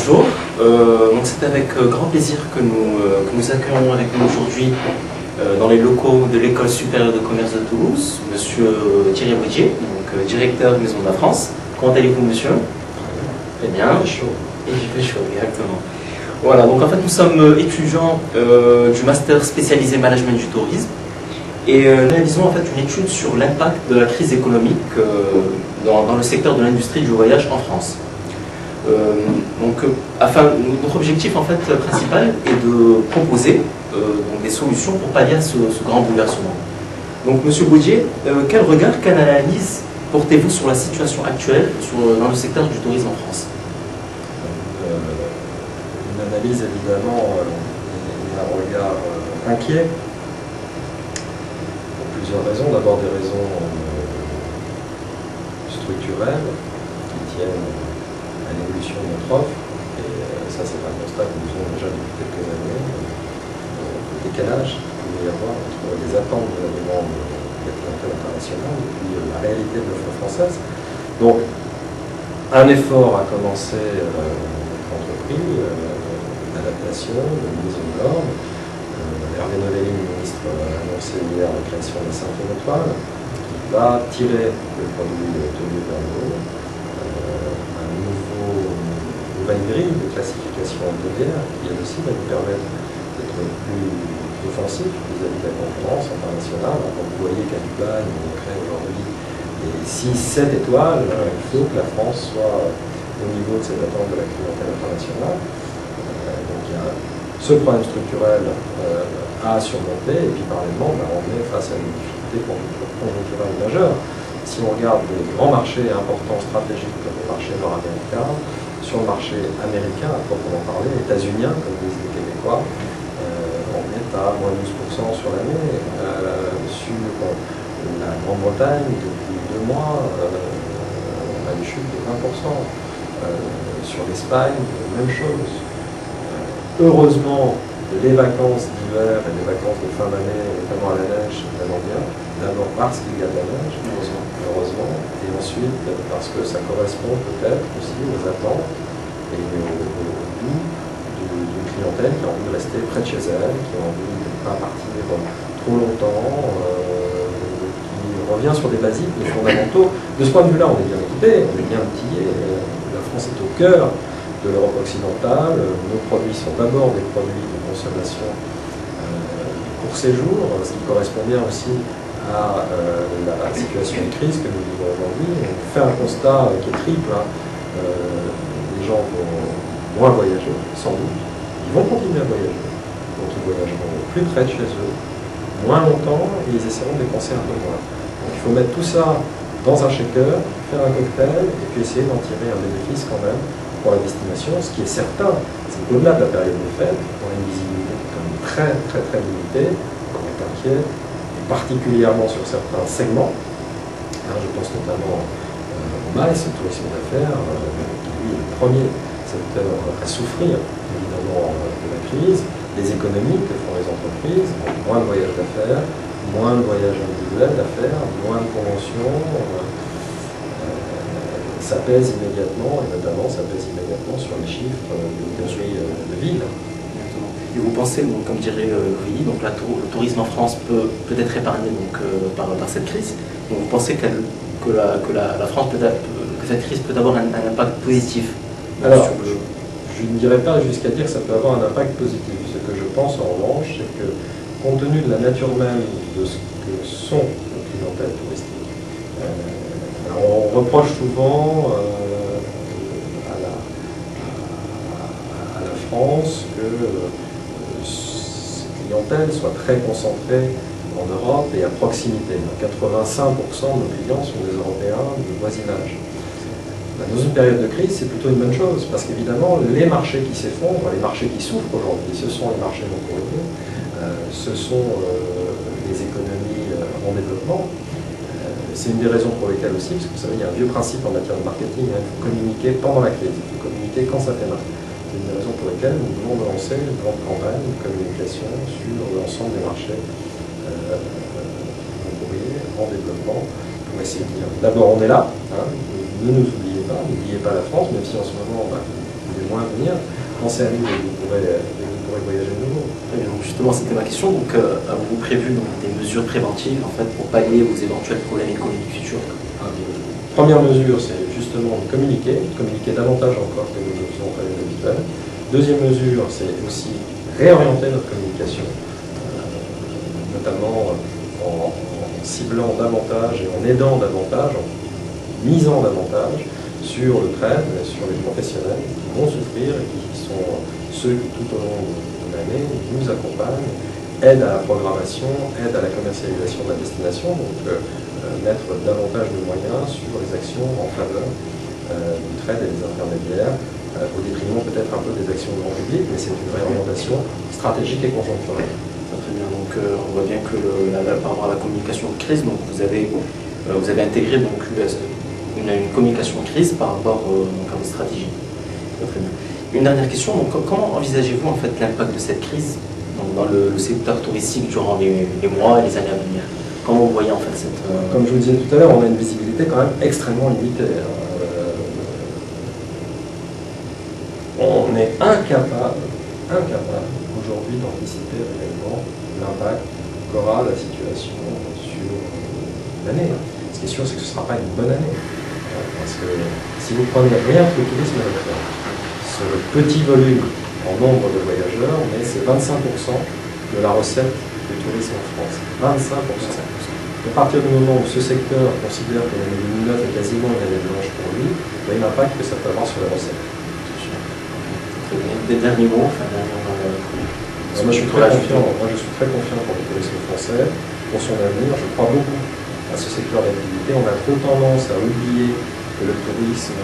Bonjour, donc c'est avec grand plaisir que nous accueillons avec nous aujourd'hui dans les locaux de l'École supérieure de commerce de Toulouse, Monsieur Thierry Boudier, donc directeur de Maison de la France. Comment allez-vous, monsieur? Très bien. Il fait chaud. Et il fait chaud, exactement. Voilà, donc en fait nous sommes étudiants du master spécialisé management du tourisme et nous réalisons en fait une étude sur l'impact de la crise économique dans le secteur de l'industrie du voyage en France. Notre objectif en fait principal est de proposer donc des solutions pour pallier à ce grand bouleversement. Donc Monsieur Boudier, quel regard, quelle analyse portez-vous sur la situation actuelle dans le secteur du tourisme en France? Une analyse évidemment et un regard inquiet pour plusieurs raisons. D'abord des raisons structurelles qui tiennent à l'évolution de notre offre, et ça c'est un constat que nous faisons déjà depuis quelques années, le décalage qu'il peut y avoir entre les attentes de la demande de la clientèle internationale et puis la réalité de l'offre française. Donc un effort a commencé d'être entrepris, l'adaptation, la mise aux normes. Hervé Novelli, le ministre, a annoncé hier la création d'un cinquième étoile qui va tirer le produit tenu vers le haut. Une grille de classification MDR qui elle aussi va nous permettre d'être plus offensif vis-à-vis de la concurrence internationale. Donc vous voyez qu'à Dubaï, on crée aujourd'hui des 6-7 étoiles. Il faut que la France soit au niveau de ses attentes de la clientèle internationale. Donc il y a ce problème structurel à surmonter, et puis parallèlement, on est face à une difficulté conjoncturelle majeure. Si on regarde les grands marchés importants stratégiques comme le marché nord-américain, sur le marché américain, à proprement parler, états-unien, comme disent les Québécois, on est à moins 12% sur l'année. Sur la Grande-Bretagne, depuis 2 mois, on a une chute de 20%. Sur l'Espagne, même chose. Heureusement, les vacances d'hiver et les vacances de fin d'année, notamment à la neige, vraiment bien. D'abord parce qu'il y a de la neige, heureusement, et ensuite parce que ça correspond peut-être aussi aux attentes et au goût d'une clientèle qui a envie de rester près de chez elle, qui a envie de ne pas partir trop longtemps, qui revient sur des basiques, des fondamentaux. De ce point de vue-là, on est bien équipé, on est bien outillé. La France est au cœur de l'Europe occidentale. Nos produits sont d'abord des produits de consommation pour séjour, ce qui correspond bien aussi à la situation de crise que nous vivons aujourd'hui. On fait un constat qui est triple. Les gens vont moins voyager, sans doute. Ils vont continuer à voyager. Donc ils voyageront plus près de chez eux, moins longtemps, et ils essaieront de dépenser un peu moins. Donc il faut mettre tout ça dans un shaker, faire un cocktail, et puis essayer d'en tirer un bénéfice quand même pour la destination. Ce qui est certain, c'est qu'au-delà de la période des fêtes, on a une visibilité quand même très limitée. On est inquiet, particulièrement sur certains segments. Je pense notamment au MICE, au tourisme d'affaires, qui lui est le premier secteur à souffrir évidemment de la crise. Les économies que font les entreprises, moins de voyages d'affaires, moins de voyages individuels d'affaires, moins de conventions. Ça pèse immédiatement, et notamment ça pèse immédiatement sur les chiffres de l'hôtellerie de ville. Et vous pensez, donc, comme dirait Louis, donc le tourisme en France peut être épargné donc, par cette crise. Donc, vous pensez que la France que cette crise peut avoir un impact positif? Alors, je ne dirais pas jusqu'à dire que ça peut avoir un impact positif. Ce que je pense en revanche, c'est que compte tenu de la nature même de ce que sont nos clientèles touristiques, on reproche souvent à la France que ces clientèles soient très concentrées en Europe et à proximité. 85% de nos clients sont des Européens de voisinage. Dans une période de crise, c'est plutôt une bonne chose, parce qu'évidemment, les marchés qui s'effondrent, les marchés qui souffrent aujourd'hui, ce sont les marchés non courriers, ce sont les économies en développement. C'est une des raisons pour lesquelles aussi, parce que vous savez, il y a un vieux principe en matière de marketing, il faut communiquer pendant la crise, il faut communiquer quand ça fait mal. C'est une des raisons pour lesquelles nous devons lancer une grande campagne de communication sur l'ensemble des marchés non courriers en développement, pour essayer de dire, d'abord on est là, ne nous oubliez pas la France, même si en ce moment du moins venir, quand c'est à nous, vous pourrez voyager de nouveau. Très bien. Justement, c'était ma question. Donc, avez-vous prévu donc, des mesures préventives en fait, pour pallier aux éventuels problèmes économiques futurs? Première mesure, c'est justement de communiquer davantage encore que nous le faisons à l'habituel. Deuxième mesure, c'est aussi réorienter notre communication, notamment en ciblant davantage et en aidant davantage, en misant davantage sur le trade, sur les professionnels qui vont souffrir et qui sont ceux qui tout au long de l'année nous accompagnent, aident à la programmation, aident à la commercialisation de la destination, donc mettre davantage de moyens sur les actions en faveur du trade et des intermédiaires, au détriment peut-être un peu des actions de grand public, mais c'est une réorientation stratégique et conjoncturelle. Très bien, donc on voit bien que par rapport à la communication de crise, donc vous avez intégré donc, une communication de crise par rapport donc, à votre stratégie. Très bien. Une dernière question, donc, comment envisagez-vous en fait l'impact de cette crise donc, dans le secteur touristique durant les mois et les années à venir? Comment vous voyez en fait cette... Comme je vous disais tout à l'heure, on a une visibilité quand même extrêmement limitée. On est incapable aujourd'hui d'anticiper réellement l'impact qu'aura la situation sur l'année. Ce qui est sûr, c'est que ce ne sera pas une bonne année. Parce que si vous prenez rien que le tourisme local, ce petit volume en nombre de voyageurs, mais c'est 25% de la recette du tourisme en France. 25%. À partir du moment où ce secteur considère que l'année 2009 est quasiment une année blanche pour lui, il y a l'impact que ça peut avoir sur les recettes. Des derniers mots, moi, je suis très confiant pour le tourisme français, pour son avenir. Je crois beaucoup à ce secteur d'activité. On a trop tendance à oublier que le tourisme,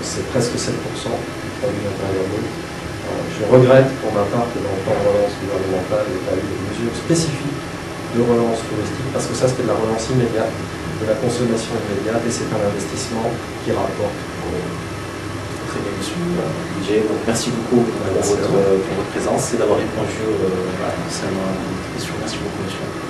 c'est presque 7% du produit intérieur brut. Je regrette pour ma part que dans le plan de relance gouvernemental, il n'y ait pas eu de mesures spécifiques de relance touristique, parce que ça, c'était de la relance immédiate, de la consommation immédiate, et c'est un investissement qui rapporte. Très bien, monsieur Budget. Merci beaucoup pour votre présence et d'avoir répondu à cette question. Merci beaucoup, monsieur.